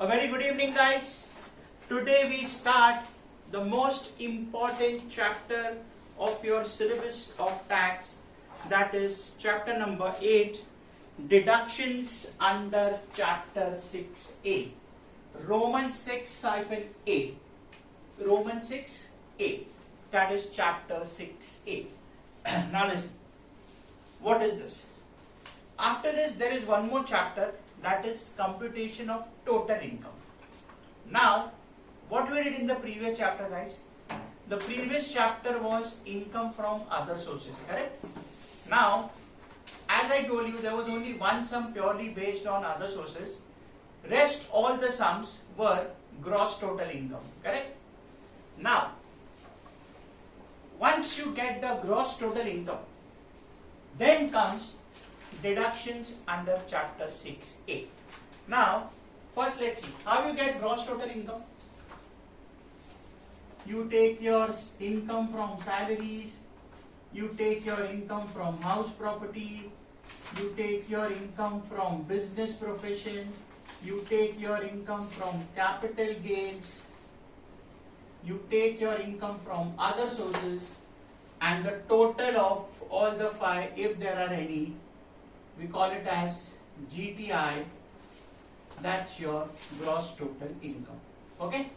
A very good evening, guys. Today we start the most important chapter of your syllabus of tax, that is chapter number 8, deductions under chapter 6a, Roman 6-A, Roman 6a, that is chapter 6a. Now listen, what is this? After this there is one more chapter, that is computation of total income. Now what we did in the previous chapter, guys? The previous chapter was income from other sources, correct? Now as I told you, there was only one sum purely based on other sources. Rest all the sums were gross total income, correct? Now once you get the gross total income, then comes deductions under chapter 6a. Now first let's see how you get gross total income. You take your income from salaries, you take your income from house property, you take your income from business profession, you take your income from capital gains, you take your income from other sources, and the total of all the five, if there are any, we call it as GTI. That's your gross total income. Okay,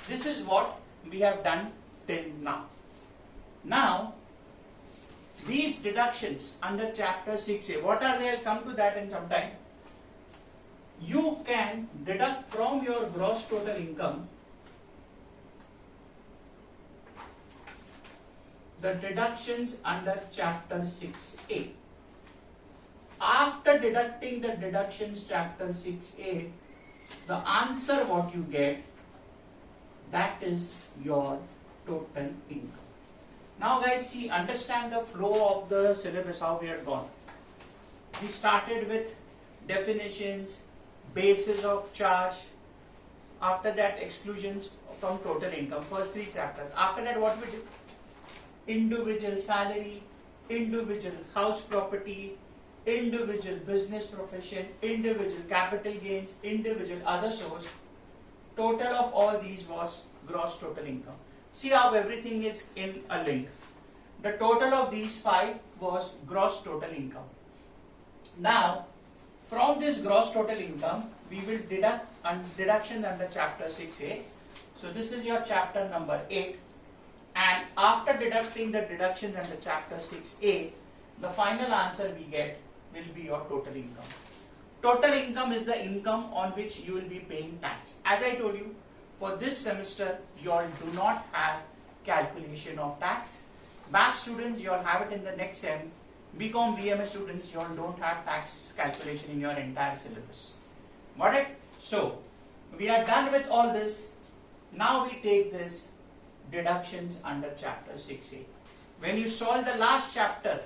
this is what we have done till now. Now these deductions under chapter 6a, what are they? I'll come to that in some time. You can deduct from your gross total income the deductions under chapter 6a. After deducting the deductions chapter 6a, the answer what you get, that is your total income. Now guys, see, understand the flow of the syllabus, how we had gone. We started with definitions, basis of charge, after that exclusions from total income, first three chapters. After that what we did? Individual salary, individual house property, individual business profession, individual capital gains, individual other source. Total of all these was gross total income. See how everything is in a link. The total of these five was gross total income. Now from this gross total income we will deduct deductions under chapter 6a. So this is your chapter number 8, and after deducting the deductions under chapter 6a, the final answer we get will be your total income. Total income is the income on which you will be paying tax. As I told you, for this semester you all do not have calculation of tax. BAP students, you all have it in the next sem. BCom BMS students, you all don't have tax calculation in your entire syllabus. Got it? So we are done with all this. Now we take this deductions under chapter 6a. When you solve the last chapter,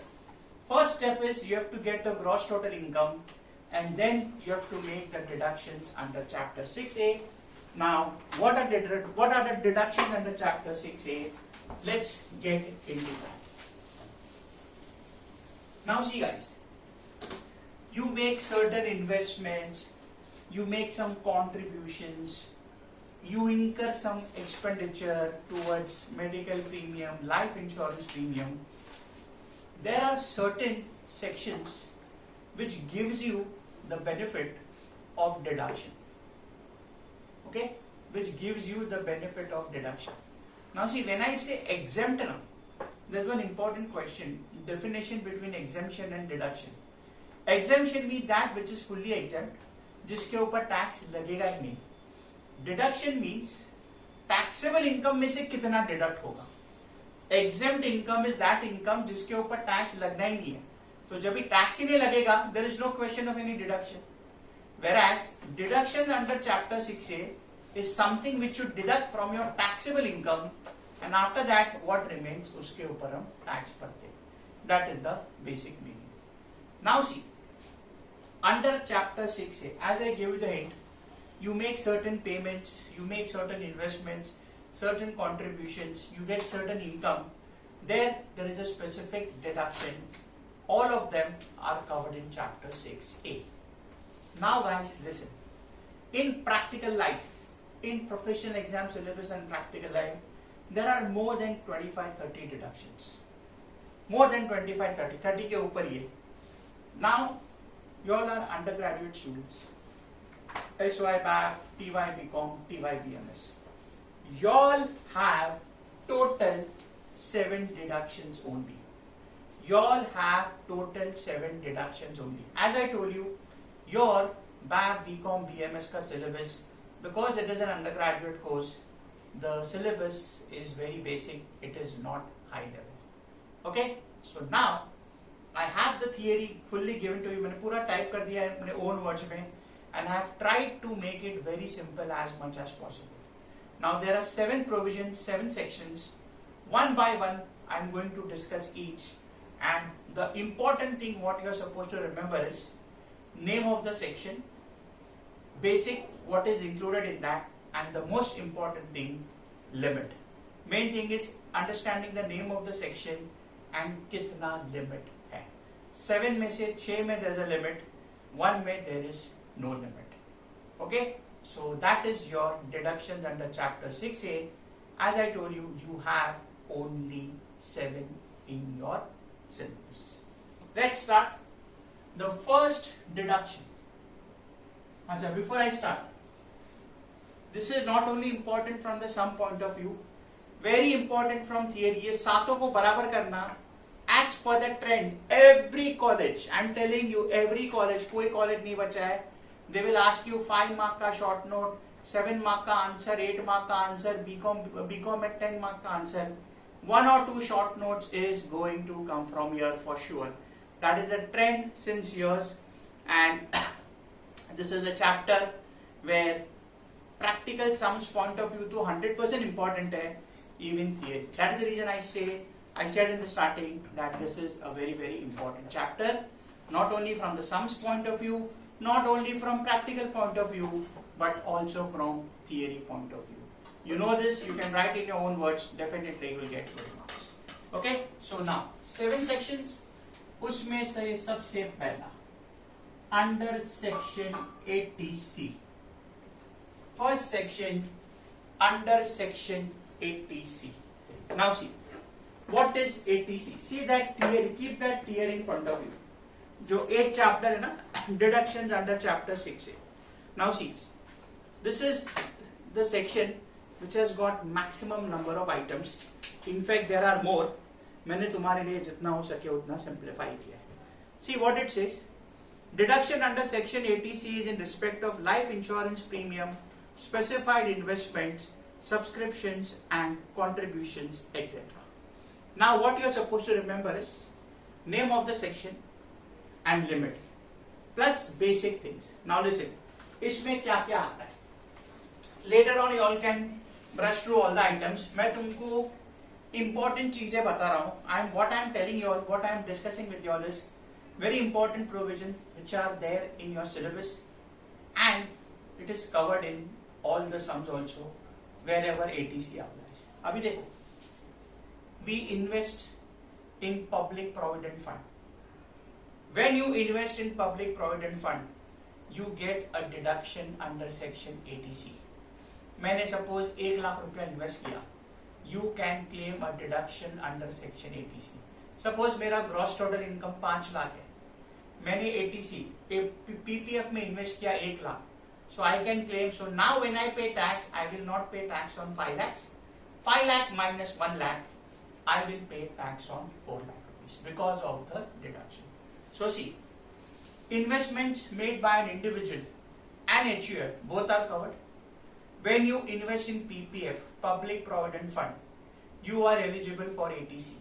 first step is you have to get the gross total income, and then you have to make the deductions under chapter 6a. Now what are the deductions under chapter 6a? Let's get into that. Now see guys, you make certain investments, you make some contributions, you incur some expenditure towards medical premium, life insurance premium. There are certain sections which gives you the benefit of deduction. Okay, which gives you the benefit of deduction. Now see, when I say exempt now, there's one important question, definition between exemption and deduction. Exemption means that which is fully exempt, जिसके ऊपर tax लगेगा ही नहीं. Deduction means taxable income में से कितना deduct होगा. Exempt income is that income जिसके ऊपर टैक्स लगना ही नहीं है. तो जब भी टैक्स ही नहीं लगेगा, there is no question of any deduction. Whereas deduction under chapter 6a is something which you deduct from your taxable income, and after that what remains उसके ऊपर हम tax भरते हैं. That is the basic meaning. Now see, under chapter 6a, as I gave you the hint, you make certain payments, you make certain investments, certain contributions, you get certain income. There is a specific deduction. All of them are covered in chapter 6a. Now guys, listen. in practical life, in professional exam syllabus and practical life, there are more than 25-30 deductions. More than 25-30, 30 के ऊपर ये. Now, you all are undergraduate students. SY BAC, TY BCom, TY BMS. You all have total 7 deductions only. You all have total 7 deductions only. As I told you, your BAC, BCom, BMS का syllabus, because it is an undergraduate course, the syllabus is very basic, it is not high level. Okay, so now I have the theory fully given to you. मैंने पूरा type कर दिया है अपने own words में, and I have tried to make it very simple as much as possible. Now there are 7 provisions, 7 sections. One by one I am going to discuss each, and the important thing what you are supposed to remember is name of the section, basic what is included in that, and the most important thing, limit. Main thing is understanding the name of the section and कितना limit है. 7 में से 6 में there is a limit, 1 में there is no limit. Okay, so that is your deductions under chapter 6A. As I told you, you have only 7 in your syllabus. Let's start. The first deduction. Achha, before I start, this is not only important from the sum point of view, very important from theory. ये सातों को बराबर करना. As per the trend, every college, I am telling you, every college, कोई college नहीं बचा है. They will ask you 5 mark का short note, 7 mark का answer, 8 mark का answer, BCom at 10 mark का answer. 1 or 2 short notes is going to come from here for sure. That is a trend since years, and this is a chapter where practical sums point of view to 100% important है, even theory. That is the reason I said in the starting that this is a very, very important chapter, not only from the sums point of view, not only from practical point of view, but also from theory point of view. You know this, you can write in your own words, definitely you will get good marks. Okay, so now 7 sections, उसमें से सबसे पहला under section 80C. First section under section 80C. Now see, what is 80C? See that theory, keep that theory in front of you. जो 8 chapter है ना, deductions under chapter 6A. Now see, this is the section which has got maximum number of items. In fact, there are more. मैंने तुम्हारे लिए जितना हो सके उतना simplify किया है. See what it says. Deduction under section 80C is in respect of life insurance premium, specified investments, subscriptions and contributions, etc. Now what you are supposed to remember is name of the section and limit plus basic things. Now listen, इसमें क्या क्या आता है? Later on you all can brush through all the items. मैं तुमको important चीजें बता रहा हूँ. What I am telling you all, what I am discussing with you all is very important provisions which are there in your syllabus, and it is covered in all the sums also wherever 80C applies. अभी देखो, we invest in public provident fund. When you invest in public provident fund, you get a deduction under section 80C. मैंने suppose 1 lakh रुपया invest किया, you can claim a deduction under section 80C. Suppose मेरा gross total income 5 lakh है, मैंने 80C PPF में invest किया 1 lakh, so I can claim. So now when I pay tax, I will not pay tax on 5 lakhs. 5 lakh minus 1 lakh, I will pay tax on 4 lakh rupees because of the deduction. So see, investments made by an individual and HUF both are covered. When you invest in PPF, Public Provident Fund, you are eligible for 80C.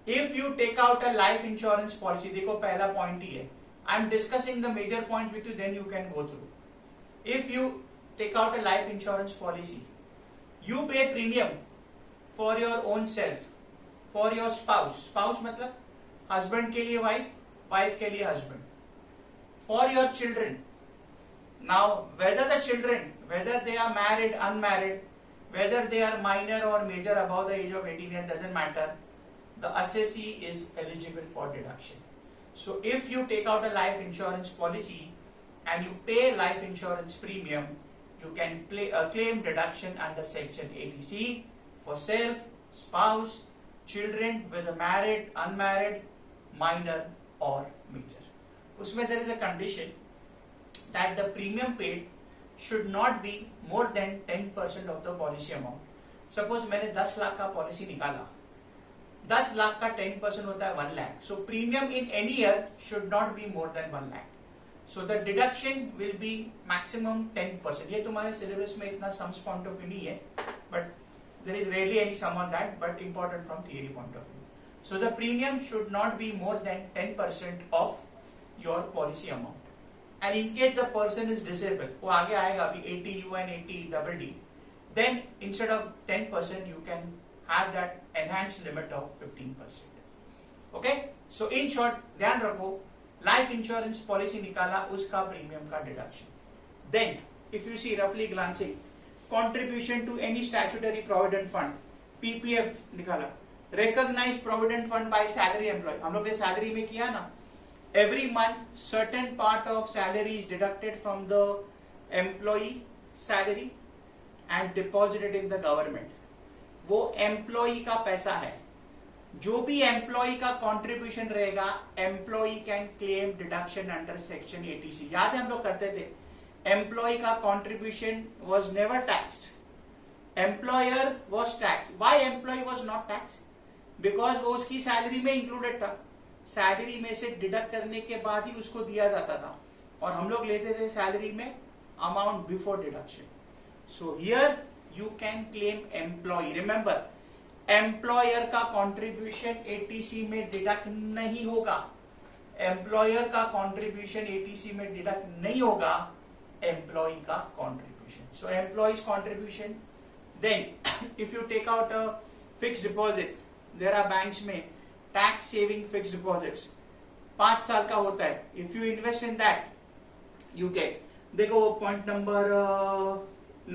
If you take out a life insurance policy, देखो पहला point ही है. I am discussing the major points with you, then you can go through. If you take out a life insurance policy, you pay premium for your own self, for your spouse. Spouse मतलब husband के लिए wife, wife के लिए husband. For your children. Now whether the children, whether they are married, unmarried, whether they are minor or major above the age of 18 years, doesn't matter. The assessee is eligible for deduction. So if you take out a life insurance policy and you pay life insurance premium, you can claim deduction under section 80C for self, spouse, children, whether married, unmarried, minor or major. Usme there is a condition that the premium paid should not be more than 10% of the policy amount. Suppose मैंने 10 लाख का policy निकाला, 10 लाख का 10% होता है 1 lakh. So premium in any year should not be more than 1 lakh. So the deduction will be maximum 10%. ये तुम्हारे syllabus में इतना sums point of view नहीं है, but there is rarely any sum on that, but important from theory point of view. So the premium should not be more than 10% of your policy amount. And in case the person is disabled, वो आगे आएगा अभी 80U and 80DD, then instead of 10% you can have that enhanced limit of 15%. Okay? So in short, ध्यान रखो, life insurance policy निकाला, उसका premium का deduction. Then if you see roughly glancing, contribution to any statutory provident fund, PPF निकाला, recognized provident fund by salary employee. हम लोग ने salary में किया ना, every month certain part of salary is deducted from the employee salary and deposited in the government. वो employee का पैसा है, जो भी employee का contribution रहेगा, employee can claim deduction under section 80C. याद है हम लोग करते थे, employee का contribution was never taxed, employer was taxed. Why employee was not taxed? Because वो उसकी salary में included था, सैलरी में से डिडक्ट करने के बाद ही उसको दिया जाता था, और हम लोग लेते थे सैलरी में amount before deduction. So here you can claim employee. Remember, employer का कंट्रीब्यूशन 80C में डिडक्ट नहीं होगा, एम्प्लॉयर का कंट्रीब्यूशन 80C में डिडक्ट नहीं होगा, एम्प्लॉय का contribution. So employee's contribution. Then if you take out a fixed deposit, there are banks में टैक्स सेविंग फिक्स्ड डिपॉजिट्स 5 साल का होता है. इफ यू इन्वेस्ट इन दैट यू गेट, देखो वो पॉइंट नंबर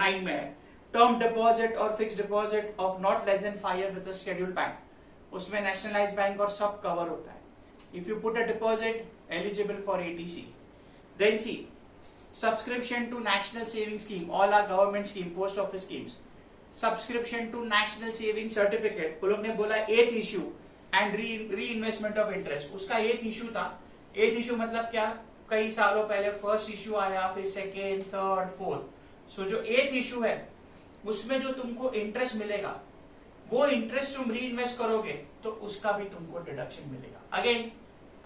9 में है, टर्म डिपॉजिट और fixed deposit of not less than 5 year with schedule bank, उसमें नेशनलाइज बैंक और सब कवर होता है. If you put a deposit eligible for 80C. Then C subscription to national saving scheme, all are government scheme, post office schemes. Subscription to national saving certificate, वो लोग ने बोला 8th issue and reinvestment of interest, उसका 8th issue था. 8th issue मतलब क्या, कई सालों पहले फर्स्ट इशू आया, फिर सेकेंड, थर्ड, फोर्थ. सो जो 8th इशू है उसमें जो तुमको इंटरेस्ट मिलेगा, वो इंटरेस्ट तुम री इन्वेस्ट करोगे तो उसका भी तुमको डिडक्शन मिलेगा. Again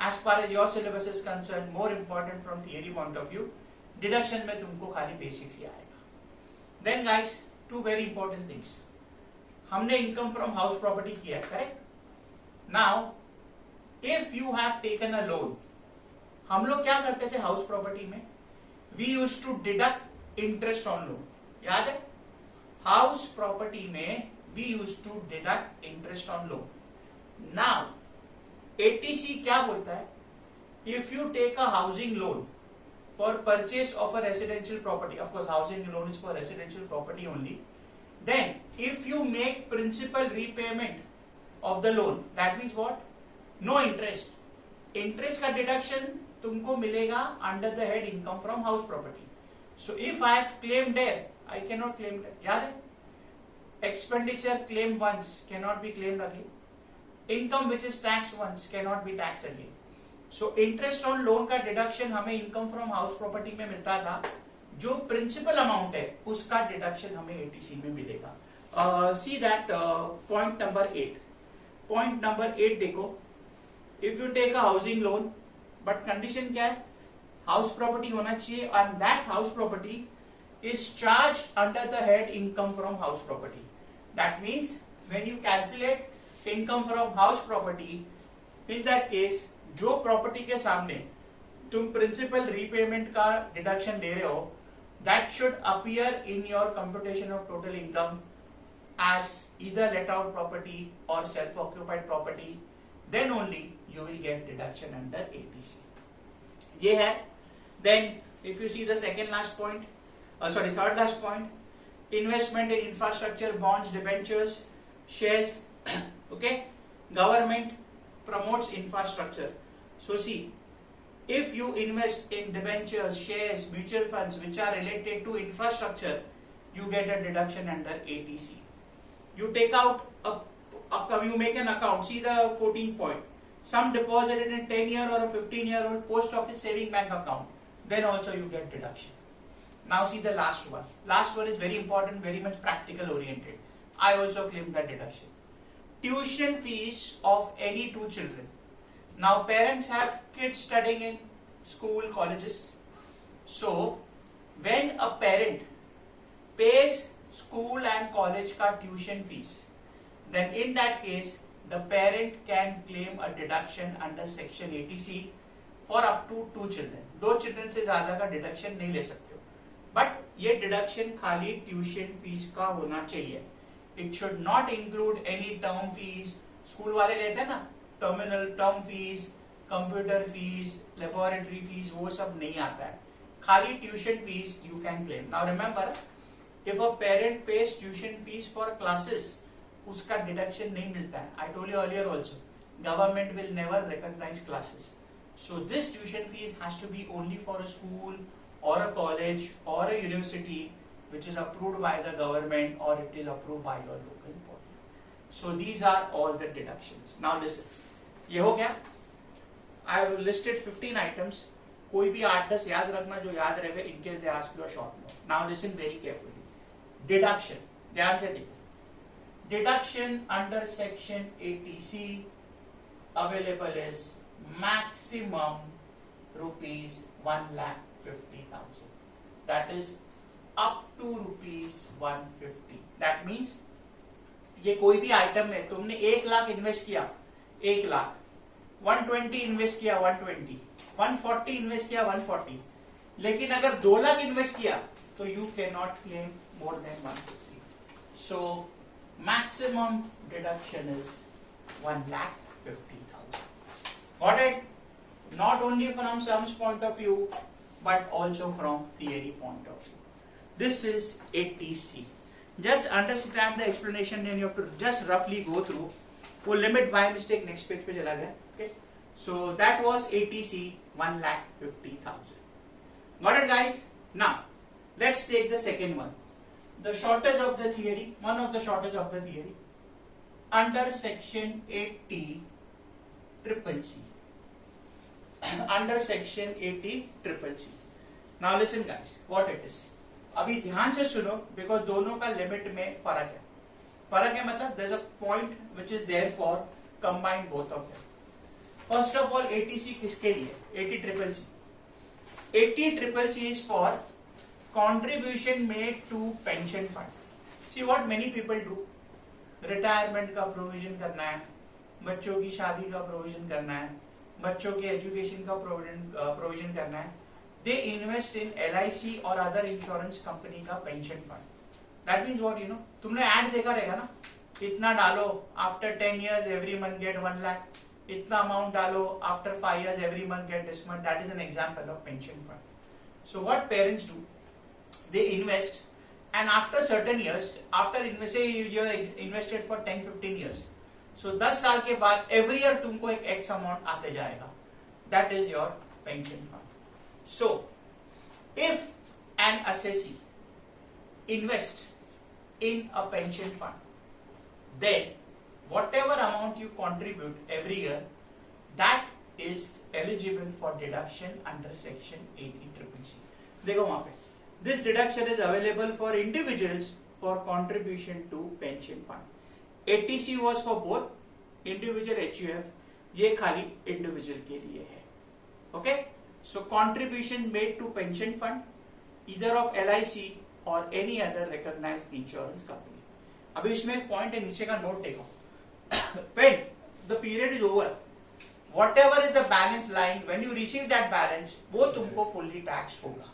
as far as your syllabus is concerned, more important from theory point of view, deduction में तुमको खाली बेसिक्स ही आएगा. Then guys, two very important things. हमने इनकम फ्रॉम हाउस प्रॉपर्टी किया है, correct? Now, if you have taken a loan, हम लोग क्या करते थे हाउस प्रॉपर्टी में, we used to deduct interest on loan. याद है? हाउस प्रॉपर्टी में we used to deduct interest on loan. Now, 80C क्या बोलता है? If you take a housing loan for purchase of a residential property, of course housing loan is for residential property only, then if you make principal repayment of the loan, that means what? No interest. Interest का deduction तुमको मिलेगा under the head income from house property. So if I have claimed there, I cannot claim that. याद है? Expenditure claimed once cannot be claimed again. Income which is taxed once cannot be taxed again. So interest on loan का deduction हमें income from house property में मिलता था, जो principal amount है उसका deduction हमें 80C में मिलेगा. See that point number 8. Point number 8 देखो, if you take a housing loan, but condition क्या है, हाउस प्रॉपर्टी होना चाहिए, and that house property is charge under the head income from house property. That means when you calculate income from house property, in that case जो property के सामने तुम principal repayment का deduction ले रहे हो, that should appear in your computation of total income as either let out property or self occupied property, then only you will get deduction under 80C. ये है. Then if you see the second last point, third last point, investment in infrastructure, bonds, debentures, shares. Okay, government promotes infrastructure. So see, If you invest in debentures, shares, mutual funds which are related to infrastructure, you get a deduction under ATC. You take out you make an account. See the 14th point. Some deposited in a 10-year or a 15-year-old post office saving bank account. Then also you get deduction. Now see the last one. Last one is very important, very much practical oriented. I also claim that deduction. Tuition fees of any two children. Now parents have kids studying in school, colleges. So when a parent pays school and college ka tuition fees, then in that case the parent can claim a deduction under section 80C for up to 2 children. 2 children से ज़्यादा का deduction नहीं ले सकते हो. But ये deduction खाली tuition fees का होना चाहिए. It should not include any term fees. School वाले लेते हैं ना, terminal term fees, computer fees, laboratory fees, वो सब नहीं आता है. खाली tuition fees you can claim. Now remember, if a parent pays tuition fees for classes, उसका deduction नहीं मिलता है. I told you earlier also, government will never recognize classes. So this tuition fees has to be only for a school or a college or a university which is approved by the government or it is approved by your local body. So these are all the deductions. Now listen, ये हो गया. I have listed 15 items. कोई भी 8-10 याद रखना जो याद रहे in case they ask you a short note. Now listen very carefully. Deduction. ध्यान से देखो. Deduction under section 80C available is maximum rupees 1,50,000. That is up to rupees 150. That means ये कोई भी आइटम है, तुमने 1 लाख इन्वेस्ट किया 1 लाख, 120 इन्वेस्ट किया 120, 140 इन्वेस्ट किया 140, लेकिन अगर 2 लाख इन्वेस्ट किया तो you can not claim more than 150. So maximum deduction is 1,50,000. Got it? Not only from sums point of view, but also from theory point of view. This is 80C. Just understand the explanation and you have to just roughly go through. वो limit by mistake next page पे चला गया. Okay? So that was 80C, 1,50,000. Got it, guys? Now let's take the second one. The shortage of the theory, one of the shortage of the theory, under section 80 triple C. Under section 80 triple C. Now listen guys, what it is. अभी ध्यान से सुनो, because दोनों का limit में फर्क है. फर्क है मतलब there's a point which is there for combine both of them. First of all, 80C किसके लिए? 80 triple C. 80 triple C is for contribution made to pension fund. See what many people do. Retirement का provision करना है, बच्चों की शादी का provision करना है, बच्चों के education का provision करना है. They invest in LIC or other insurance company का pension fund. That means what, you know, तुमने ad देखा रहेगा ना, इतना डालो, after 10 years every month get 1 lakh, इतना amount डालो, after 5 years every month get this much. That is an example of pension fund. So what parents do, they invest, and after certain years, after say you are invested for 10-15 years, so 10 साल के बाद every year तुमको एक X amount आते जाएगा. That is your pension fund. So if an assessee invest in a pension fund, then whatever amount you contribute every year, that is eligible for deduction under section 80 triple C. देखो वहाँ पे, this deduction is available for individuals for contribution to pension fund. 80C was for both individual HUF, ये खाली individual के लिए है. Okay? So contribution made to pension fund, either of LIC or any other recognized insurance company. अभी इसमें एक point है, नीचे का note देखो. When the period is over, whatever is the balance lying, when you receive that balance, वो तुमको fully taxed होगा.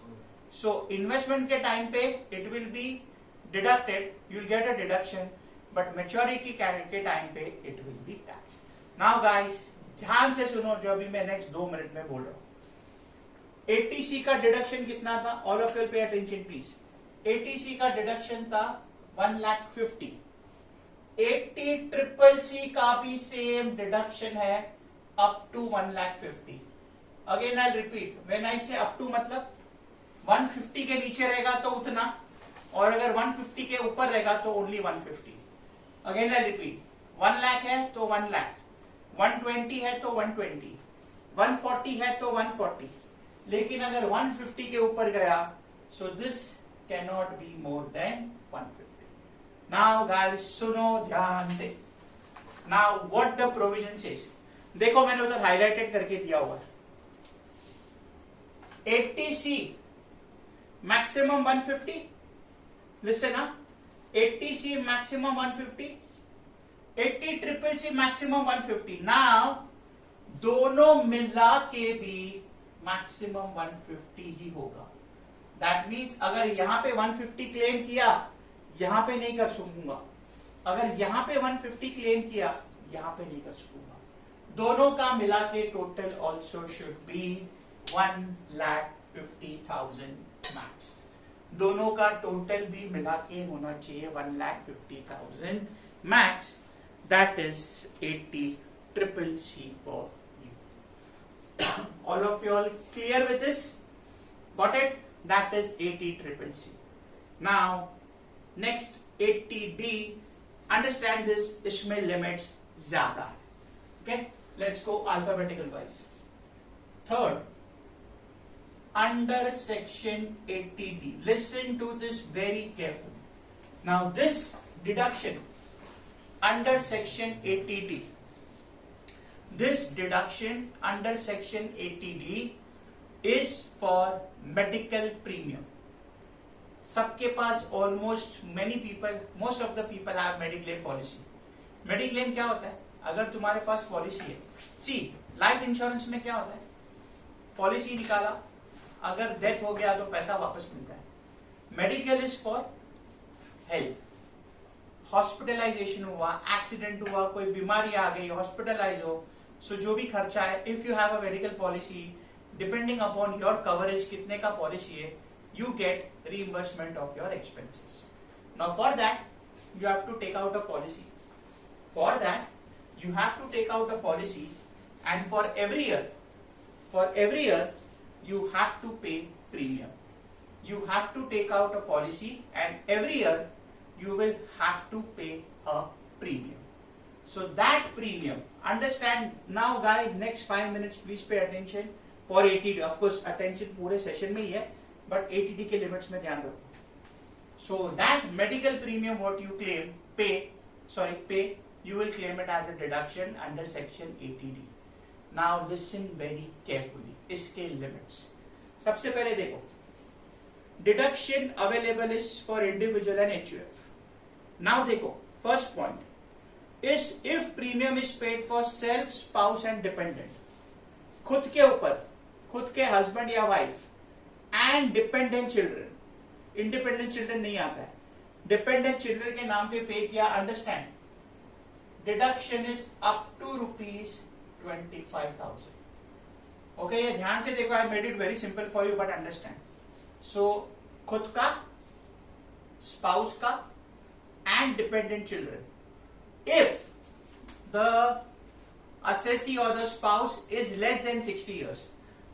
So investment के time पे it will be deducted, you will get a deduction, but maturity के time पे it will be taxed. Now guys, ध्यान से सुनो जो अभी मैं next 2 मिनट में बोल रहा हूँ. 80C का deduction कितना था? All of you pay attention please. 80C का deduction था 1,50,000. 80 triple C का भी same deduction है up to 1,50,000. Again I repeat, when I से अप टू मतलब 150 के नीचे रहेगा तो उतना, और अगर 150 के ऊपर रहेगा तो only 150. Again I repeat, 1 lakh है तो 1 लाख, 120 है तो 120, 140 है तो 140, लेकिन अगर 150 के ऊपर गया, so this can not be more than 150. Now guys सुनो ध्यान से. Now what the provision says, देखो मैंने उधर हाईलाइटेड करके दिया हुआ है. 80C maximum 150. Listen ना, 80C maximum 150, 80CCC maximum 150. Now दोनों मिला के भी मैक्सिमम 150 ही होगा. दैट मीन्स अगर यहां पे 150 क्लेम किया, यहां पे नहीं कर सकूंगा. अगर यहां पे 150 क्लेम किया, यहां पे नहीं कर सकूंगा. दोनों का मिला के total also should be 1,50,000 max. दोनों का टोटल भी मिला के होना चाहिए 1,50,000 max. That is 80CCC for you. All of you all clear with this? Got it? That is 80CCC. Now next 80D. Understand this, इसमें लिमिट्स ज्यादा है. Okay, let's go alphabetical wise. Third, under section 80D, listen to this very carefully. Now this deduction under section 80D, this deduction under section 80D is for medical premium. सबके पास almost many people, most of the people have mediclaim policy. mediclaim क्या होता है? अगर तुम्हारे पास policy है, सी life insurance में क्या होता है, पॉलिसी निकाला, अगर डेथ हो गया तो पैसा वापस मिलता है. Medical is for health. Hospitalisation हुआ, एक्सीडेंट हुआ, कोई बीमारी आ गई, हॉस्पिटलाइज हो, सो जो भी खर्चा है, if you have a medical policy, depending upon your coverage कितने का पॉलिसी है, you get reimbursement of your expenses. Now for that you have to take out a policy. For that you have to take out a policy, and for every year you have to pay premium. You have to take out a policy, and every year you will have to pay a premium. So that premium, understand now guys, next 5 minutes please pay attention for 80D. Of course attention पूरे session में ही है, but 80D के limits में ध्यान रखो. So that medical premium what you claim पे you will claim it as a deduction under section 80D. Now listen very carefully. इसके limits सबसे पहले देखो, deduction available is for individual and HUF. Now देखो, first point is if premium is paid for self, spouse and dependent. खुद के ऊपर, खुद के हस्बैंड या wife and dependent children. Independent children नहीं आता है, डिपेंडेंट चिल्ड्रन के नाम पे पे किया. Understand, deduction is up to ₹25,000. Okay, ये ध्यान से देखो, I made it very simple for you, but understand. So खुद का, स्पाउस का and dependent children. If the assessee or the spouse is less than 60 years,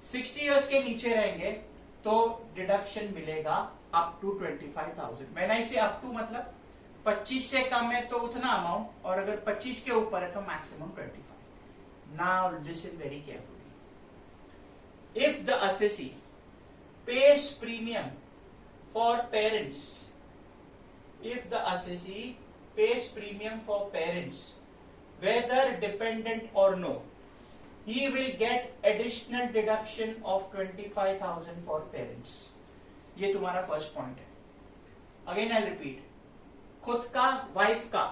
60 years के नीचे रहेंगे तो डिडक्शन मिलेगा अप टू 25,000. मैंने इसे अप टू मतलब 25 से कम है तो उतना अमाउंट, और अगर 25 के ऊपर है तो maximum 25. Now listen very carefully. If the assessee pays premium for parents, if the assessee pays premium for parents whether dependent or no, he will get additional deduction of 25,000 for parents. ये तुम्हारा first point है. Again I repeat, खुद का, wife का,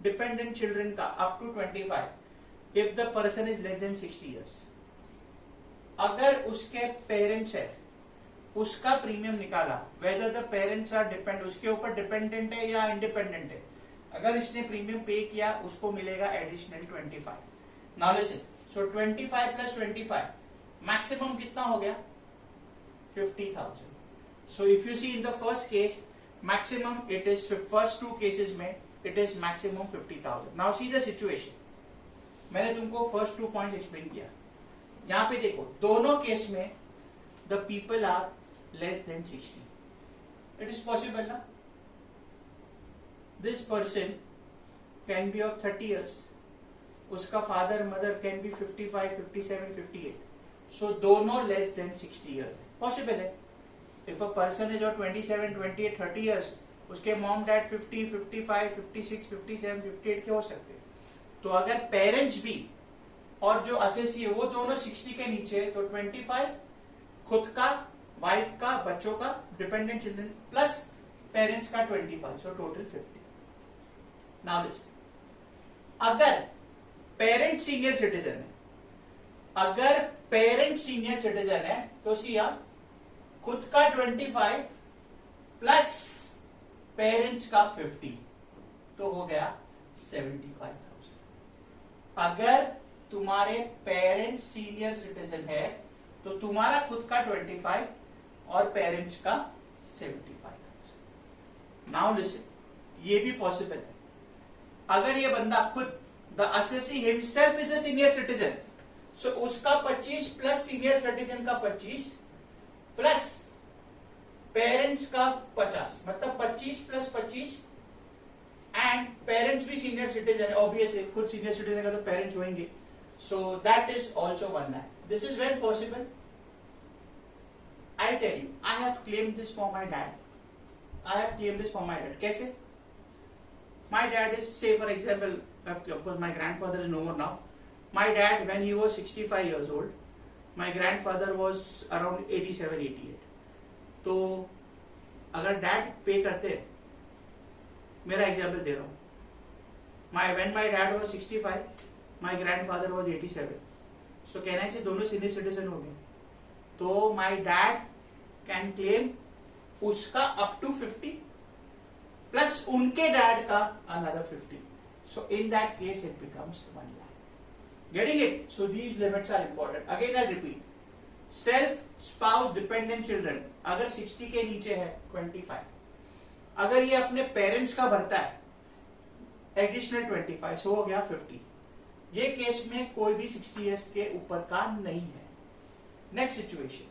dependent children का up to 25 if the person is less than 60 years. अगर उसके parents है, उसका प्रीमियम निकाला, whether the parents are depend, उसके ऊपर डिपेंडेंट है या इंडिपेंडेंट है, अगर इसने प्रीमियम पे किया उसको मिलेगा additional 25. Now listen, so 25 plus 25 maximum कितना हो गया? 50,000. So if you see in the first case maximum it is, first two cases में it is maximum 50,000. Now see the situation. मैंने तुमको फर्स्ट 2 पॉइंट्स एक्सप्लेन किया. यहाँ पे देखो दोनों केस में the people are less than 60. It is possible ना. This person can be of 30 years. उसका father mother can be 55, 57, 58. So दोनों लेस देन 60 years है. पॉसिबल है. If a person is of 27, 28, 30 years, उसके मॉम डैड 50, 55, 56, 57, 58 के हो सकते हैं. तो अगर पेरेंट्स भी और जो असेसी है वो दोनों 60 के नीचे है तो 25 खुद का, वाइफ का, बच्चों का, डिपेंडेंट चिल्ड्रन प्लस पेरेंट्स का 25, सो टोटल 50. नाउ लिसन, अगर पेरेंट सीनियर सिटीजन है, अगर पेरेंट सीनियर सिटीजन है तो सिया खुद का 25 प्लस पेरेंट्स का 50 तो हो गया 75,000. अगर तुम्हारे पेरेंट सीनियर सिटीजन है तो तुम्हारा खुद का 25 और पेरेंट्स का 75,000. नाउ लिसन, ये भी पॉसिबल है. अगर ये बंदा खुद the assessee himself is a senior citizen, so उसका 25 प्लस सीनियर सिटीजन का 25 प्लस पेरेंट्स का 50, मतलब 25 प्लस 25 एंड पेरेंट्स भी सीनियर सिटीजन, ऑब्वियसली खुद सीनियर सिटीजन का तो पेरेंट्स होंगे. So that is also 1 lakh. This is when possible. I tell you, I have claimed this for my dad. I have claimed this for my dad. कैसे? My dad is, say for example, of course my grandfather is no more now. My dad, when he was 65 years old, my grandfather was around 87, 88. तो अगर dad पे करते, मेरा example दे रहा हूँ, when my dad was 65, my grandfather was 87. So can I say दोनों senior citizen हो गए? तो my dad can claim उसका up to 50 plus उनके डैड का another 50. So in that case it becomes 1 lakh. Getting it? So these limits are important. Again I'll repeat. Self, spouse, dependent children अगर 60 के नीचे है 25. अगर ये अपने पेरेंट्स का भरता है एडिशनल 25, सो हो गया 50. ये केस में कोई भी 60 years के ऊपर का नहीं है. नेक्स्ट सिचुएशन,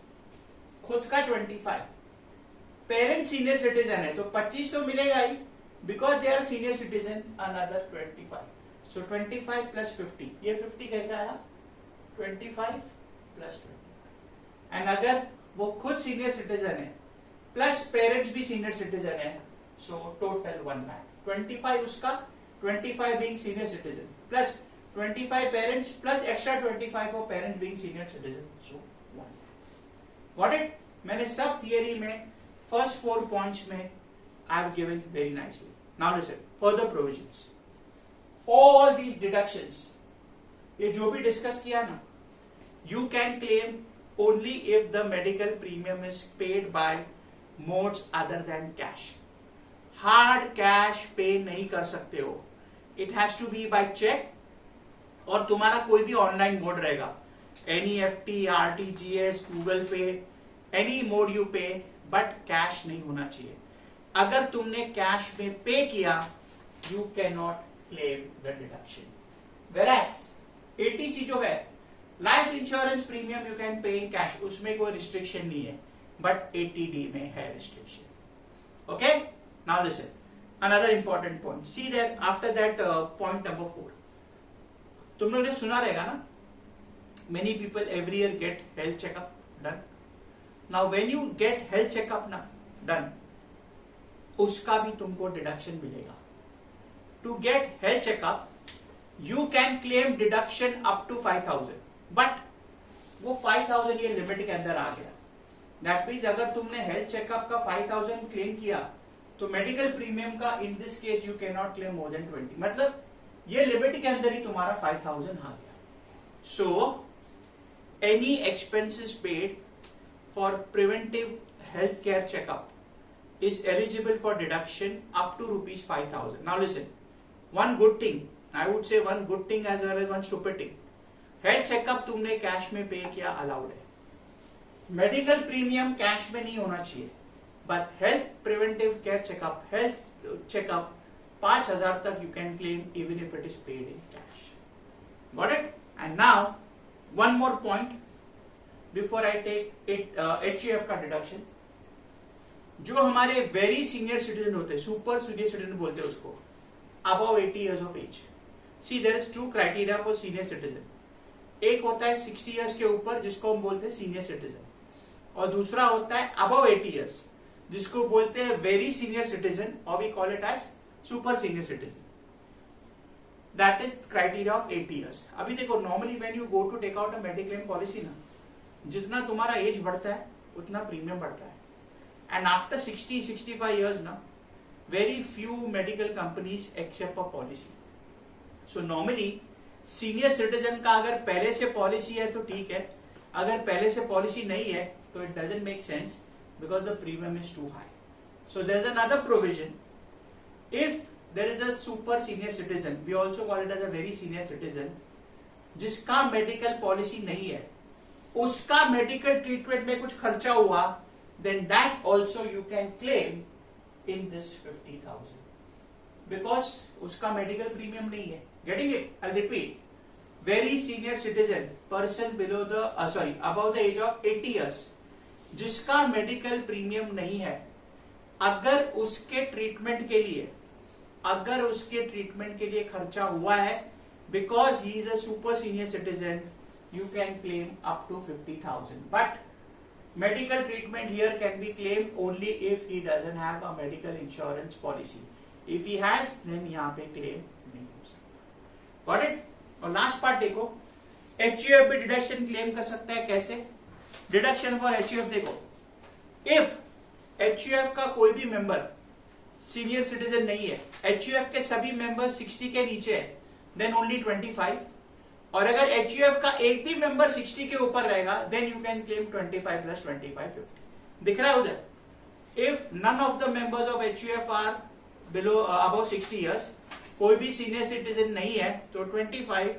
खुद का 25, पेरेंट सीनियर सिटीजन है तो 25 तो मिलेगा ही, because they are senior citizen, another 25. So 25 plus 50, ये 50 कैसा आया? 25 प्लस 25. एंड अगर वो खुद सीनियर सिटीजन है प्लस पेरेंट्स भी सीनियर सिटीजन है, सो टोटल 1 lakh. 25 उसका, 25 being senior citizen plus 25 parents plus extra 25 for parents being senior citizen, so 1 lakh. Got it? मैंने सब थियरी में फर्स्ट 4 points में I have given very nicely. Now listen, further provisions. All these deductions, ये जो भी discuss किया ना, you can claim only if the medical premium is paid by modes other than cash. Hard cash pay नहीं कर सकते हो. It has to be by cheque, और तुम्हारा कोई भी ऑनलाइन मोड रहेगा, NEFT, RTGS, Google pay, any mode you pay, but cash नहीं होना चाहिए. अगर तुमने कैश में पे किया, you can not claim the deduction. Whereas ATC जो है, life insurance premium you can pay in cash, उसमें कोई रिस्ट्रिक्शन नहीं है, बट ATD में है restriction. Okay, now listen, another important point. See that after that point number 4, तुम लोगों ने सुना रहेगा ना, many people every year get health checkup done. Now when you get health checkup ना done, उसका भी तुमको deduction मिलेगा. To get health checkup, you can claim deduction up to 5,000, but वो 5,000 ये लिमिट के अंदर आ गया. That means अगर तुमने हेल्थ चेकअप का 5,000 क्लेम किया, तो मेडिकल प्रीमियम का in this case you can not claim more than 20, मतलब ये लिमिट के अंदर ही तुम्हारा 5,000 आ गया. So any expenses paid for preventive health care checkup is eligible for deduction up to ₹5,000. Now listen, one good thing, I would say one good thing as well as one stupid thing, health checkup तुमने cash में pay किया, allowed है. Medical premium cash में नहीं होना चाहिए, but health preventive care checkup, health checkup 5,000 तक you can claim even if it is paid in cash. Got it? And now one more point before I take it HUF का deduction, जो हमारे very senior citizen होते हैं, super senior citizen बोलते हैं उसको, above 80 years of age. See, there is two criteria for senior citizen. एक होता है 60 years के ऊपर, जिसको हम बोलते हैं सीनियर सिटीजन, और दूसरा होता है अबव 80 years, जिसको बोलते हैं वेरी सीनियर सिटीजन, और we call it as super senior citizen. That is criteria of 80 years. अभी देखो, normally when you go to take out a mediclaim policy ना, जितना तुम्हारा एज बढ़ता है उतना प्रीमियम बढ़ता है. एंड आफ्टर 60-65 years ना, very few medical companies accept a policy. So normally senior citizen का अगर पहले से पॉलिसी है तो ठीक है, अगर पहले से पॉलिसी नहीं है तो it doesn't make sense because the premium is too high. So there is another provision. If there is a super senior citizen, we also call it as a very senior citizen, जिसका medical policy नहीं है, उसका medical treatment में कुछ खर्चा हुआ, then that also you can claim in this 50,000 because उसका medical premium नहीं है. Getting it? I'll repeat. Very senior citizen, person below the above the age of 80 years, जिसका मेडिकल प्रीमियम नहीं है, अगर उसके ट्रीटमेंट के लिए खर्चा हुआ है, because he is a super senior citizen, you can claim up to 50,000. But medical treatment here can be claimed only if he doesn't have a medical insurance policy. If he has, then यहाँ पे claim नहीं हो सकता. Got it? और last part देखो, HUF पे deduction claim कर सकता है कैसे? डिडक्शन फॉर HUF देखो, इफ HUF का कोई भी मेंबर सीनियर सिटीजन नहीं है, HUF के सभी मेंबर 60 के नीचे है, देन ओनली 25. और अगर HUF का एक भी मेंबर 60 के ऊपर रहेगा, देन यू कैन क्लेम 25 + 25 50. दिख रहा है उधर? If none of the members of HUF are below above 60 years, कोई भी सीनियर सिटीजन नहीं है तो 25,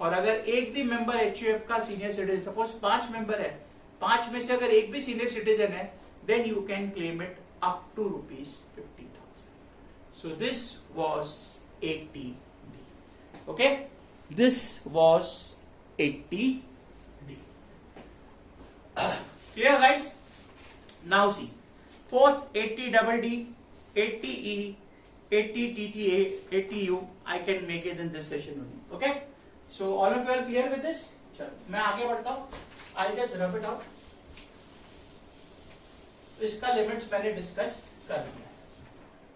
और अगर एक भी मेंबर HUF का सीनियर सिटीजन, सपोज 5 मेंबर है, 5 में से अगर एक भी सीनियर सिटीजन है, then you can claim it up to ₹50,000. So this was 80D. Okay, this was 80D. Clear guys? Now see, fourth 80DD, 80E, 80TTA, 80U, I can make it in this session only. Okay? So all of you are clear with this? चलो मैं आगे बढ़ता हूँ. I'll just rub it out. इसका limits मैंने discuss कर दिया है.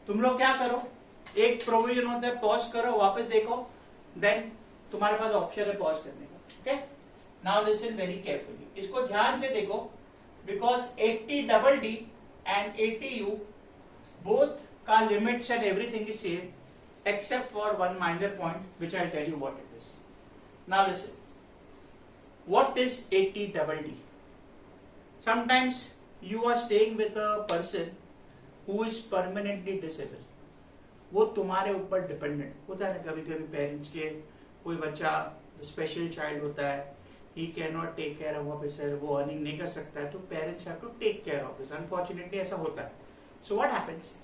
तुम लोग क्या करो, एक प्रोविजन होता है, पॉज करो, वापस देखो, देन तुम्हारे पास ऑप्शन है पॉज करने का. Okay, now listen very carefully, इसको ध्यान से देखो, because 80DD and 80U both का limits and everything is same except for one minor point which I'll tell you what it is. Now listen, what is 80DD? Sometimes you are staying with a person who is permanently disabled. वो तुम्हारे ऊपर dependent होता है ना, कभी कभी parents के कोई बच्चा स्पेशल चाइल्ड होता है, he cannot take care of officer, वो अर्निंग नहीं कर सकता है, तो parents have to take care of this. Unfortunately ऐसा होता है. So what happens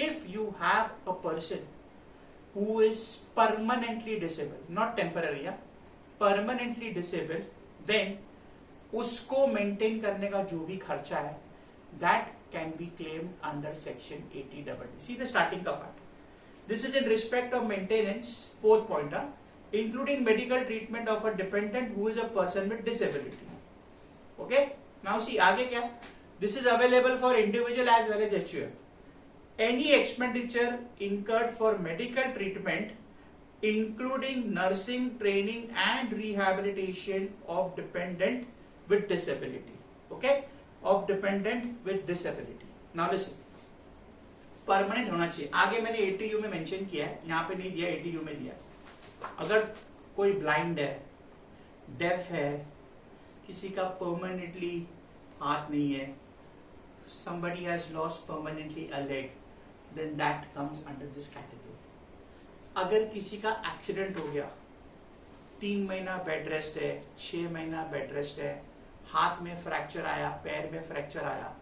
if you have a person who is permanently disabled, not temporary, yeah, permanently disabled, then उसको maintain करने का जो भी खर्चा है, that can be claimed under section 80DD. See the starting का part. This is in respect of maintenance, fourth point, including medical treatment of a dependent who is a person with disability. Okay, now see आगे क्या? This is available for individual as well as HUF. Any expenditure incurred for medical treatment, including nursing, training and rehabilitation of dependent with disability. Okay, of dependent with disability. Now listen, permanent होना चाहिए. आगे मैंने 80U में mention किया है, यहाँ पे नहीं दिया, 80U में दिया. अगर कोई ब्लाइंड है, डेफ है, किसी का परमानेंटली हाथ नहीं है, somebody has lost permanently a leg, then that comes under this category. अगर किसी का एक्सीडेंट हो गया, 3 महीना बेड रेस्ट है, 6 महीना बेड रेस्ट है, हाथ में फ्रैक्चर आया, पैर में फ्रैक्चर आया,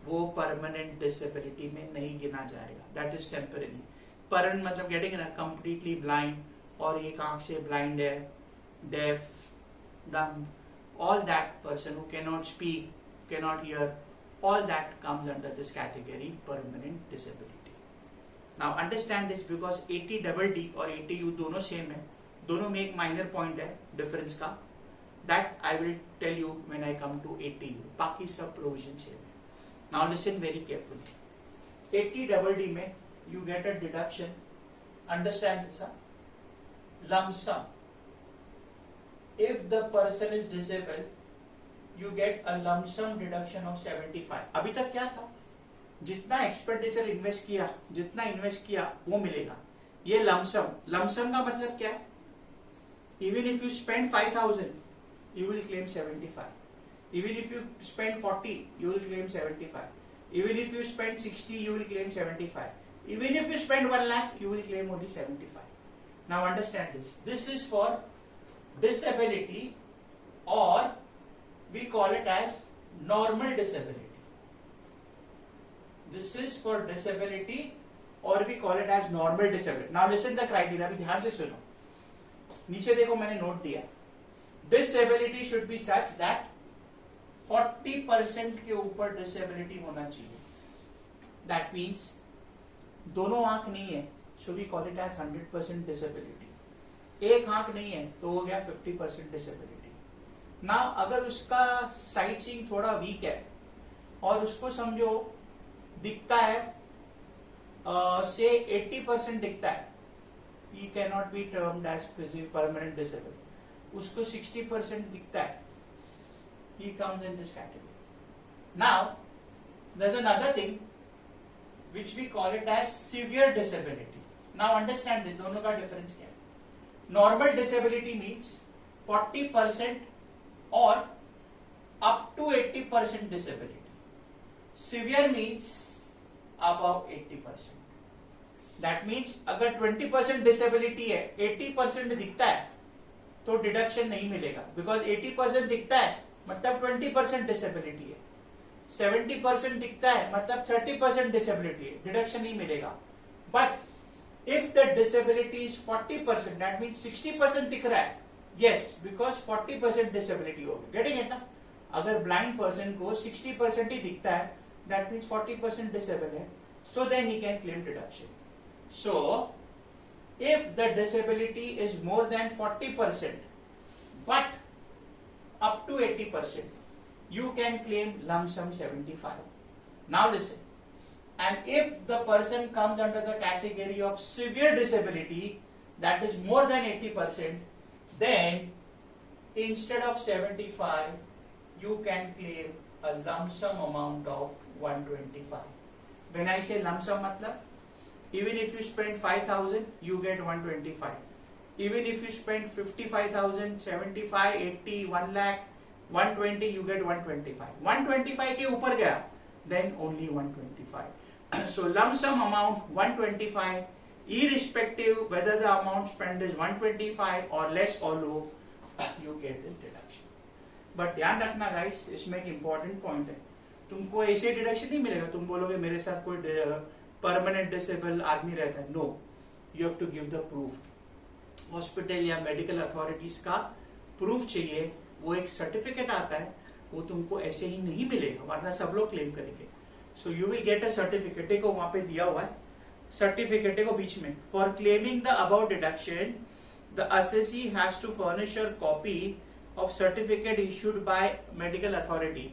वो परमानेंट डिसेबिलिटी में नहीं गिना जाएगा. That is temporary. परमानेंट मतलब गेटिंग ना कंप्लीटली ब्लाइंड, और एक आंख से ब्लाइंड है, डेफ, डम, all that person who cannot speak, cannot hear, all that comes under this category, permanent disability. Now understand this, because ATDD और ATU दोनों सेम है, दोनों में एक माइनर पॉइंट है डिफरेंस का, that I will tell you when I come to ATU. बाकी सब प्रोविजन सेम है. Now listen very carefully. ATDD में you get a deduction. Understand this, lump sum. If the person is disabled, you get a lump sum deduction of 75. अभी तक क्या था, जितना expenditure invest किया, जितना इन्वेस्ट किया वो मिलेगा. ये lump sum का मतलब क्या है? Even if you spend 5,000, you will claim 75. Even if you spend 40, you will claim 75. Even if you spend 60, you will claim 75. Even if you spend 1 lakh, you will claim only 75. Now understand this. This is for disability, or we call it as normal disability. This is for disability, or we call it as normal disability. Now listen the criteria. अभी ध्यान से सुनो. नीचे देखो मैंने note दिया. Disability should be such that 40% के ऊपर disability होना चाहिए. That means दोनों आंख नहीं है, so we call it as 100% disability. एक आंख नहीं है तो हो गया 50% disability. Now अगर उसका साइट सीइंग थोड़ा वीक है और उसको समझो दिखता है से 80% दिखता है, he cannot be termed as permanent disabled. उसको 60% दिखता है, he comes in this category. Now there's another thing which we call it as severe disability. Now understand this, दोनों का difference क्या है. Normal disability means 40% or up to 80% disability. Severe means above 80%. That means अगर 20% disability है, 80% दिखता है तो deduction नहीं मिलेगा, बिकॉज 80% दिखता है मतलब 20% डिसेबिलिटी है, 70% दिखता है मतलब 30% डिसेबिलिटी है, डिडक्शन नहीं मिलेगा. But if the disability is 40%, that means 60% दिख रहा है, यस, बिकॉज 40% डिसेबिलिटी होगी. गेटिंग इट ना? अगर ब्लाइंड पर्सन को 60% ही दिखता है, दैट मींस 40% डिसेबल है, so then he can claim deduction. So if the disability is more than 40% but up to 80%, you can claim lump sum 75. Now listen, and if the person comes under the category of severe disability, that is more than 80%, then instead of 75 you can claim a lump sum amount of 125. When I say lump sum matlab, even if you spend 5,000, you get 125. Even if you spend 55,000, 75, 80, 1 lakh, 120, you get 125. 125 के ऊपर गया, then only 125. So lump sum amount 125, irrespective whether the amount spent is 125 or less or low, you get this deduction. But ध्यान रखना guys, इसमें एक important point है. तुमको ऐसे डिडक्शन नहीं मिलेगा. तुम बोलोगे मेरे साथ कोई परमानेंट डिसेबल आदमी रहता है. No, you have to give the proof. Hospital या मेडिकल अथॉरिटीज का प्रूफ चाहिए. वो एक सर्टिफिकेट आता है, वो तुमको ऐसे ही नहीं मिलेगा, वरना सब लोग क्लेम करेंगे. So you will get a certificate. देखो वहां पे दिया हुआ है सर्टिफिकेट को बीच में. For claiming the about deduction, the assessee has to furnish a copy of certificate issued by medical authority.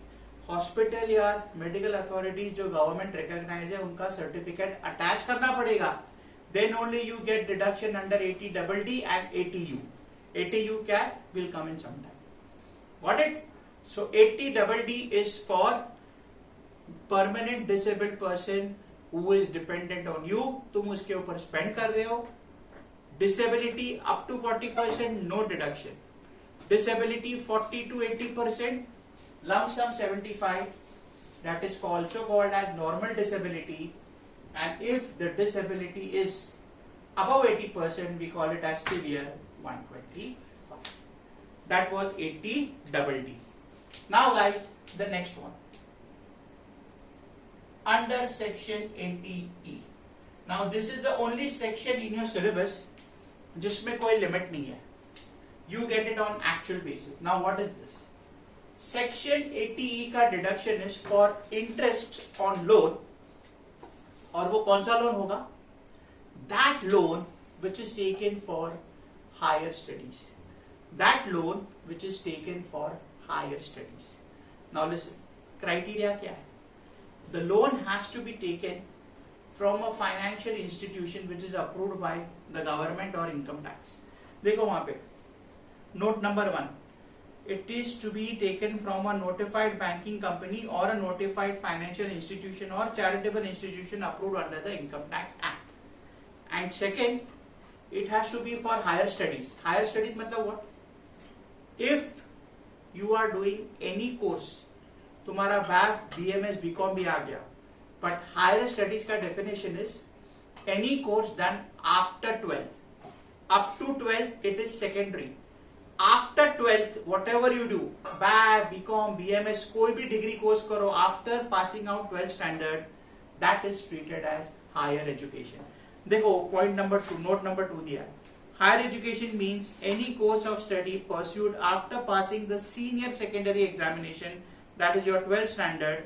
Hospital या मेडिकल अथॉरिटी जो गवर्नमेंट रिकॉग्नाइज है, उनका सर्टिफिकेट अटैच करना पड़ेगा. Then only you get deduction under ATDD and ATU. ATU क्या है, will come in some time. Got it? So ATDD is for permanent disabled person who is dependent on you. तुम उसके ऊपर spend कर रहे हो. Disability up to 40%, no deduction. Disability 40 to 80%, lump sum 75, that is also called as normal disability. And if the disability is above 80%, we call it as severe, 125. That was ATDD. Now guys, the next one, under section 80E. Now this is the only section in your syllabus जिसमें कोई limit नहीं है. You get it on actual basis. Now what is this? Section 80E का deduction is for interest on loan, और वो कौन सा loan होगा? That loan which is taken for higher studies, that loan which is taken for higher studies. Now listen, criteria क्या है? The loan has to be taken from a financial institution which is approved by the government और income tax. देखो वहां पे note number 1, it is to be taken from a notified banking company or a notified financial institution or charitable institution approved under the Income Tax Act. And second, it has to be for higher studies. Higher studies मतलब what? If you are doing any course, तुम्हारा BAF, BMS, BCom भी आ गया, but higher studies का definition is any course done after 12th. Up to 12th it is secondary. After 12th, whatever you do, BAF, BCom, BMS, कोई भी degree course करो after passing out 12th standard, that is treated as higher education. देखो point number 2, note number 2 दिया है. Higher education means any course of study pursued after passing the senior secondary examination, that is your 12th standard,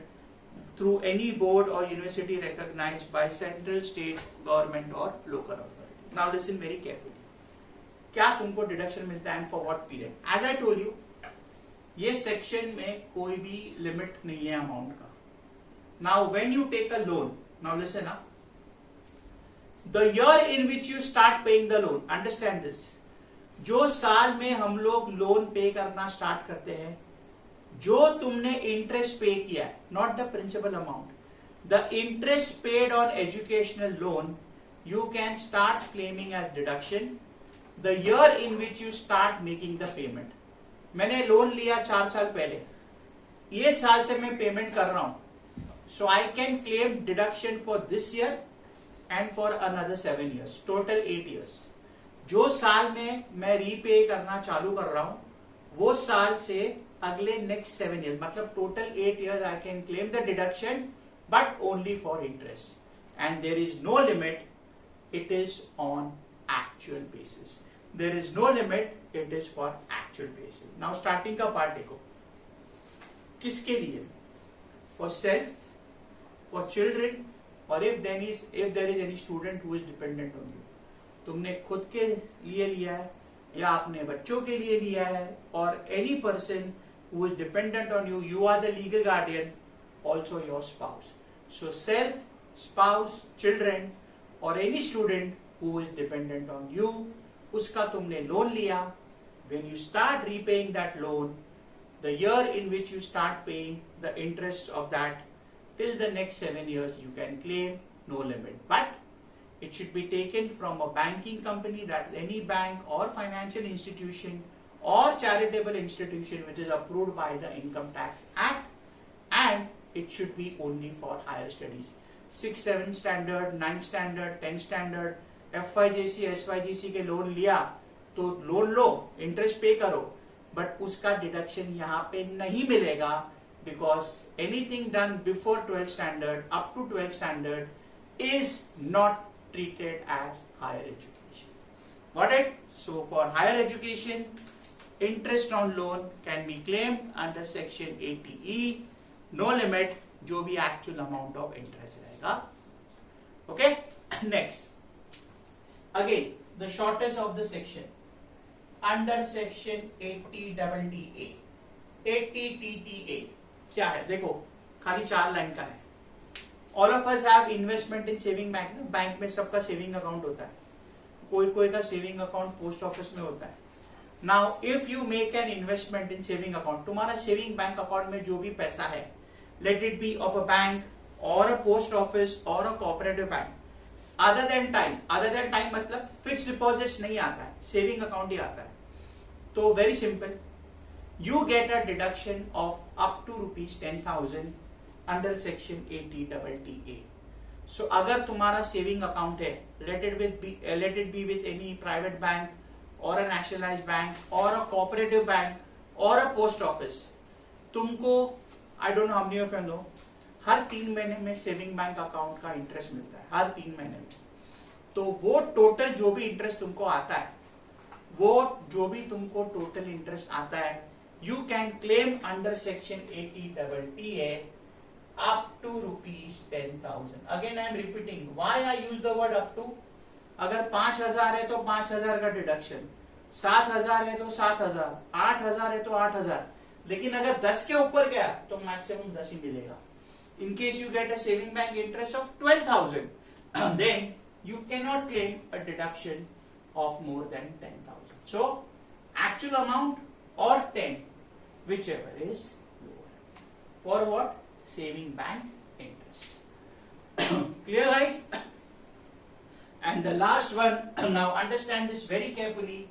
through any board or university recognized by central, state government or local authority. Now listen very carefully. क्या तुमको deduction मिलता है and for what period? As I told you, ये section में कोई भी limit नहीं है अमाउंट का. Now when you take a loan, now listen up, the year in which you start paying the loan, understand this, जो साल में हम लोग लोन पे करना स्टार्ट करते हैं, जो तुमने इंटरेस्ट पे किया है, not the principal amount, the interest paid on educational loan, you can start claiming as deduction the year in which you start making the payment. मैंने लोन लिया 4 साल पहले, ये साल से मैं पेमेंट कर रहा हूं, so I can claim deduction for this year and for another 7 years, total 8 years. जो साल में मैं रीपे करना चालू कर रहा हूं, वो साल से अगले next 7 years, मतलब total 8 years I can claim the deduction, but only for interest, and there is no limit. It is on actual basis. There is no limit. It is for actual basis. Now starting का part देखो, किसके लिए? For self, for children, or if there is any student who is dependent on you. तुमने खुद के लिए लिया है या अपने बच्चों के लिए लिया है, or any person who is dependent on you, you are the legal guardian, also your spouse. So self, spouse, children, or any student who is dependent on you, उसका तुमने लोन लिया. When you start repaying that loan, the year in which you start paying the interest of that till the next 7 years, you can claim no limit. But it should be taken from a banking company, that is any bank or financial institution or charitable institution which is approved by the Income Tax Act, and it should be only for higher studies. 6, 7 standard, 9 standard, 10 standard, FYJC, SYGC के loan लिया तो loan लो, interest पे करो, but उसका deduction यहाँ पे नहीं मिलेगा, because anything done before 12th standard up to 12th standard is not treated as higher education. Got it? So for higher education, interest on loan can be claimed under section 80E, no limit, जो भी actual amount of interest रहेगा. Okay? Next. Again, the shortest of the section under section 80TTA. 80TTA क्या है? देखो खाली 4 line का है. All of us have investment in saving bank. Bank में सबका सेविंग अकाउंट होता है, कोई कोई का सेविंग अकाउंट पोस्ट ऑफिस में होता है. Now if you make an investment in saving account, तुम्हारा सेविंग बैंक अकाउंट में जो भी पैसा है, let it be of a bank और अ पोस्ट ऑफिस और a cooperative bank, other than time मतलब फिक्स डिपॉजिट्स नहीं आता है, सेविंग अकाउंट ही आता है. तो very simple, you get a deduction of up to ₹10,000 under section 80TTA. So अगर तुम्हारा सेविंग अकाउंट है, let it be with any private bank or a nationalized bank or a cooperative bank or a post office, तुमको I don't know how many of you know, हर 3 महीने में saving bank account का interest मिलता है, हर 3 महीने में. तो वो टोटल जो भी इंटरेस्ट तुमको आता है, वो जो भी तुमको टोटल इंटरेस्ट आता है, you can claim under section 80TTA up to rupees 10,000. Again I am repeating why I use the word up to. अगर 5,000 है तो 5,000 का डिडक्शन, 7,000 है तो 7,000, 8,000 है तो 8,000, लेकिन अगर 10 के ऊपर गया तो मैक्सिमम 10 ही मिलेगा. In case you get a saving bank interest of 12,000, then you cannot claim a deduction of more than 10,000. So actual amount or 10, whichever is lower. For what? Saving bank interest. Clear, guys? And the last one, now understand this very carefully.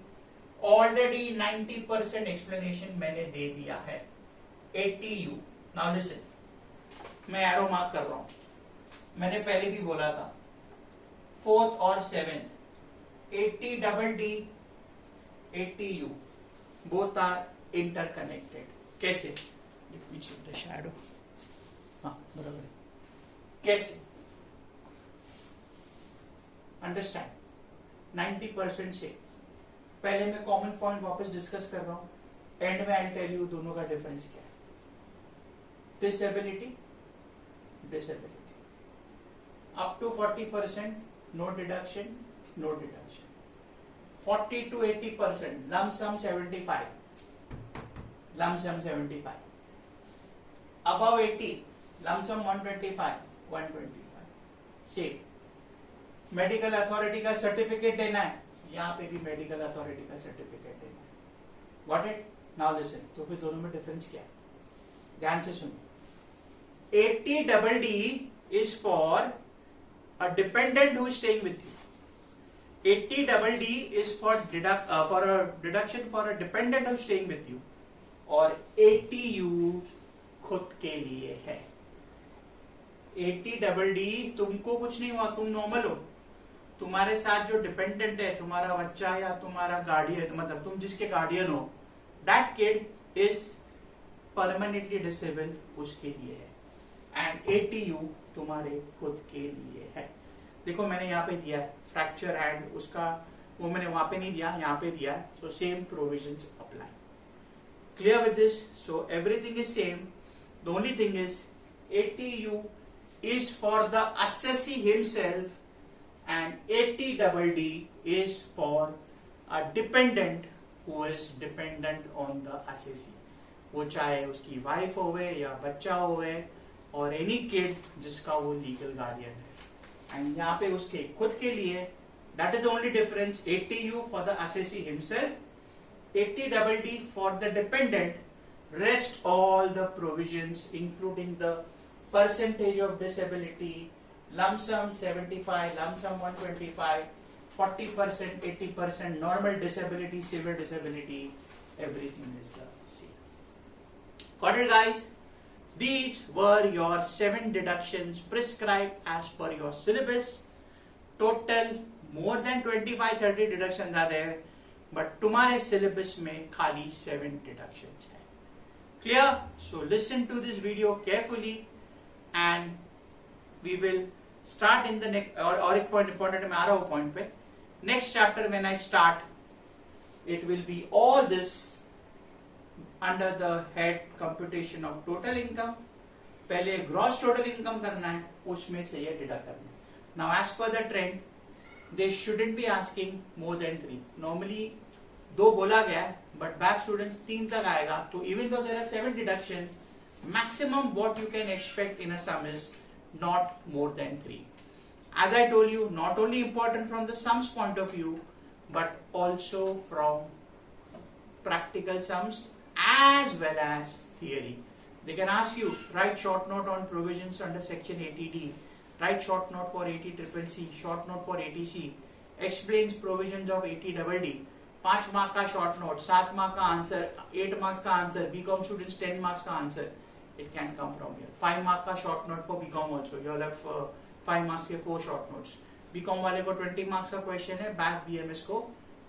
Already 90% explanation मैंने दे दिया है. 80U. Now listen. मैं arrow mark कर रहा हूं. मैंने पहले भी बोला था 4th और 7th 80DD 80U both are interconnected. कैसे? Let me check the shadow. हाँ बराबर है. कैसे? अंडरस्टैंड 90% से पहले मैं कॉमन पॉइंट वापस डिस्कस कर रहा हूं. एंड में आई टेल यू दोनों का डिफरेंस क्या है. Disability up to 40% no deduction, 40 to 80% lump sum 75, above 80 lump sum 125. Same. Medical authority का सर्टिफिकेट देना है, यहाँ पे भी मेडिकल अथॉरिटी का सर्टिफिकेट देना है. Got it? Now listen. तो फिर दोनों में डिफरेंस क्या है? ध्यान से सुनो. 80DD is for a dependent who is staying with you. 80DD is for a deduction for a dependent who is staying with you. और 80U खुद के लिए है. 80DD तुमको कुछ नहीं हुआ, तुम नॉर्मल हो. तुम्हारे साथ जो डिपेंडेंट है, तुम्हारा बच्चा या तुम्हारा गार्डियन, मतलब तुम जिसके गार्डियन हो, that kid is permanently disabled, उसके लिए है. एंड 80U तुम्हारे खुद के लिए है. देखो मैंने यहाँ पे दिया है फ्रैक्चर एंड उसका, वो मैंने वहां पे नहीं दिया, यहाँ पे दिया है. So same provisions apply. Clear with this? So everything is same. The only thing is 80U is for the assessee himself and 80DD is for a dependent who is dependent on the assessee. वो चाहे उसकी wife होवे या बच्चा होवे और any kid जिसका वो लीगल गार्डियन है. एंड यहाँ पे उसके खुद के लिए, that is the only difference. 80U for the assessee himself, 80DD for the dependent. Rest all the provisions including the percentage of disability, lump sum 75, lump sum 125, 40%, 80%, normal disability, severe disability, everything is the same. Got it, guys? These were your 7 deductions prescribed as per your syllabus. Total more than 25-30 deductions are there, but तुम्हारे syllabus में खाली 7 deductions है. Clear? So listen to this video carefully. And we will start in the next, और एक point important है, मैं आ रहा हूँ point पे. Next chapter when I start, it will be all this under the head computation of total income. पहले gross total income करना है, उसमें से ये deduct करना है. Now as per the trend, they shouldn't be asking more than 3. Normally 2 बोला गया है, but back students 3 तक आएगा. तो even though there are 7 deduction, maximum what you can expect in a sum is not more than 3. As I told you, not only important from the sums point of view, but also from practical sums as well as theory. They can ask you, write short note on provisions under section 80D, write short note for 80CCC, short note for 80C, explains provisions of 80DD. 5 mark का short note, 7 mark का answer, 8 marks का answer, BCom students 10 marks का answer. It can come from here. 5 mark का short note for BCom also. You all have 5 marks के 4 short notes. BCom वाले को 20 marks का question है, back BMS को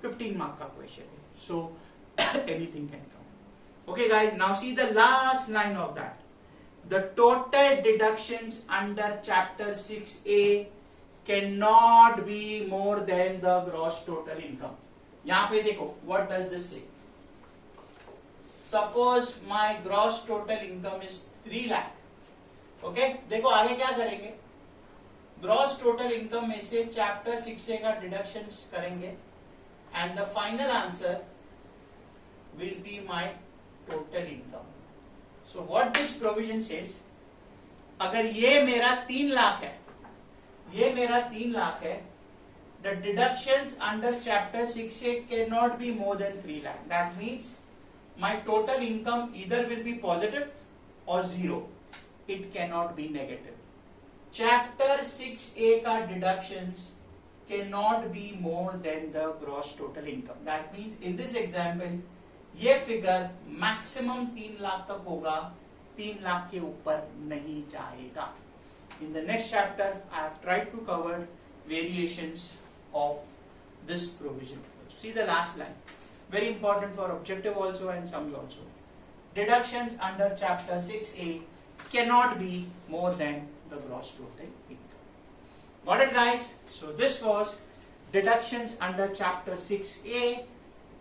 15 mark का question है. So anything can come. Okay guys, now see the last line of that. The total deductions under chapter 6A cannot be more than the gross total income. यहाँ पे देखो, what does this say? Suppose my gross total income is 3 lakh. Okay, देखो आगे क्या करेंगे, gross total income में से chapter 6A का डिडक्शंस करेंगे and the final answer will be my total income. So what this provision says, अगर ये मेरा 3 लाख है, ये मेरा 3 लाख है, the deductions under chapter 6A cannot be more than 3 lakh. That means my total income either will be positive or zero. It cannot be negative. Chapter 6A का deductions cannot be more than the gross total income. That means in this example ये figure maximum 3 lakh तक होगा, 3 लाख के ऊपर नहीं जाएगा. In the next chapter I have tried to cover variations of this provision. See the last line, very important for objective also and sums also. Deductions under chapter 6A cannot be more than the gross total income. Got it guys? So this was deductions under chapter 6A,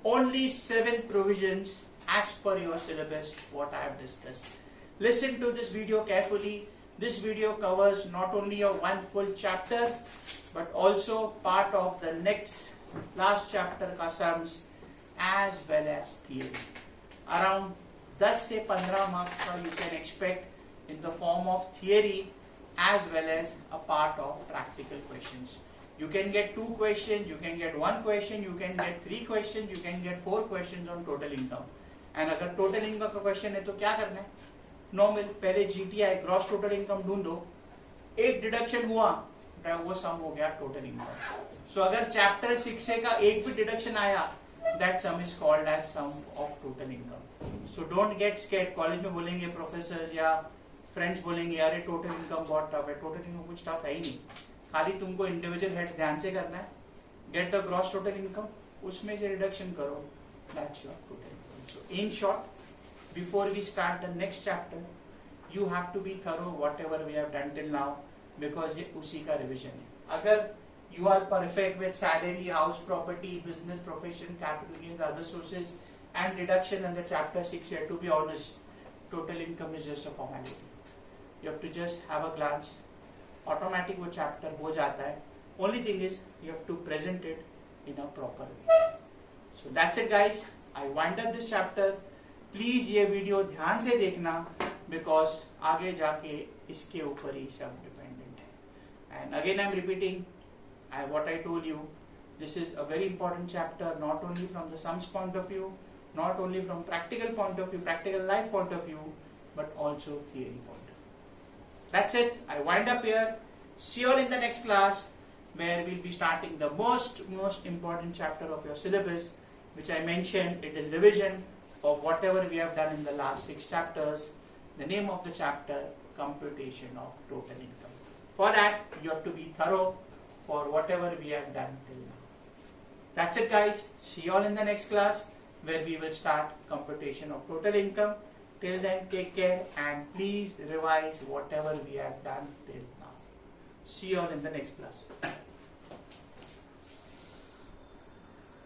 only 7 provisions as per your syllabus what I have discussed. Listen to this video carefully. This video covers not only a one full chapter but also part of the next last chapter का sums as well as theory. Around 10 से 15 marks का you can expect in the form of theory as well as a part of practical questions. You can get 2 questions, you can get 1 question, you can get 3 questions, you can get 4 questions on total income. And अगर total income का question है तो क्या करना है, normal पहले GTI gross total income ढूंढो, एक डिडक्शन हुआ वो सम हो गया टोटल इनकम. सो अगर चैप्टर 6A का एक भी डिडक्शन आया, that sum is called as sum of total income. So don't get scared. College में बोलेंगे प्रोफेसर या फ्रेंड्स बोलेंगे अरे टोटल इनकम बहुत टफ है, टोटल इनकम कुछ टफ है ही नहीं, खाली तुमको इंडिविजुअल हेड्स ध्यान से करना है. Get the gross total income, उसमें से रिडक्शन करो, that's your total income. So in short, before we start the next chapter you have to be thorough whatever we have done till now, because ये उसी का revision है. अगर you are perfect with salary, house property, business, profession, capital gains, other sources and deduction under chapter 6A, to be honest total income is just a formality. You have to just have a glance, automatic वो chapter हो जाता है. Only thing is you have to present it in a proper way. So that's it guys, I wind up this chapter. Please ये video ध्यान से देखना, because आगे जाके इसके ऊपर ही सब डिपेंडेंट है. And again I am repeating what I told you, this is a very important chapter, not only from the sums point of view, not only from practical point of view, practical life point of view, but also theory point of view. That's it. I wind up here. See you all in the next class, where we'll be starting the most important chapter of your syllabus, which I mentioned. It is revision of whatever we have done in the last 6 chapters. The name of the chapter, computation of total income. For that, you have to be thorough for whatever we have done till now. That's it guys. See you all in the next class, where we will start computation of total income. Till then, take care and please revise whatever we have done till now. See you all in the next class.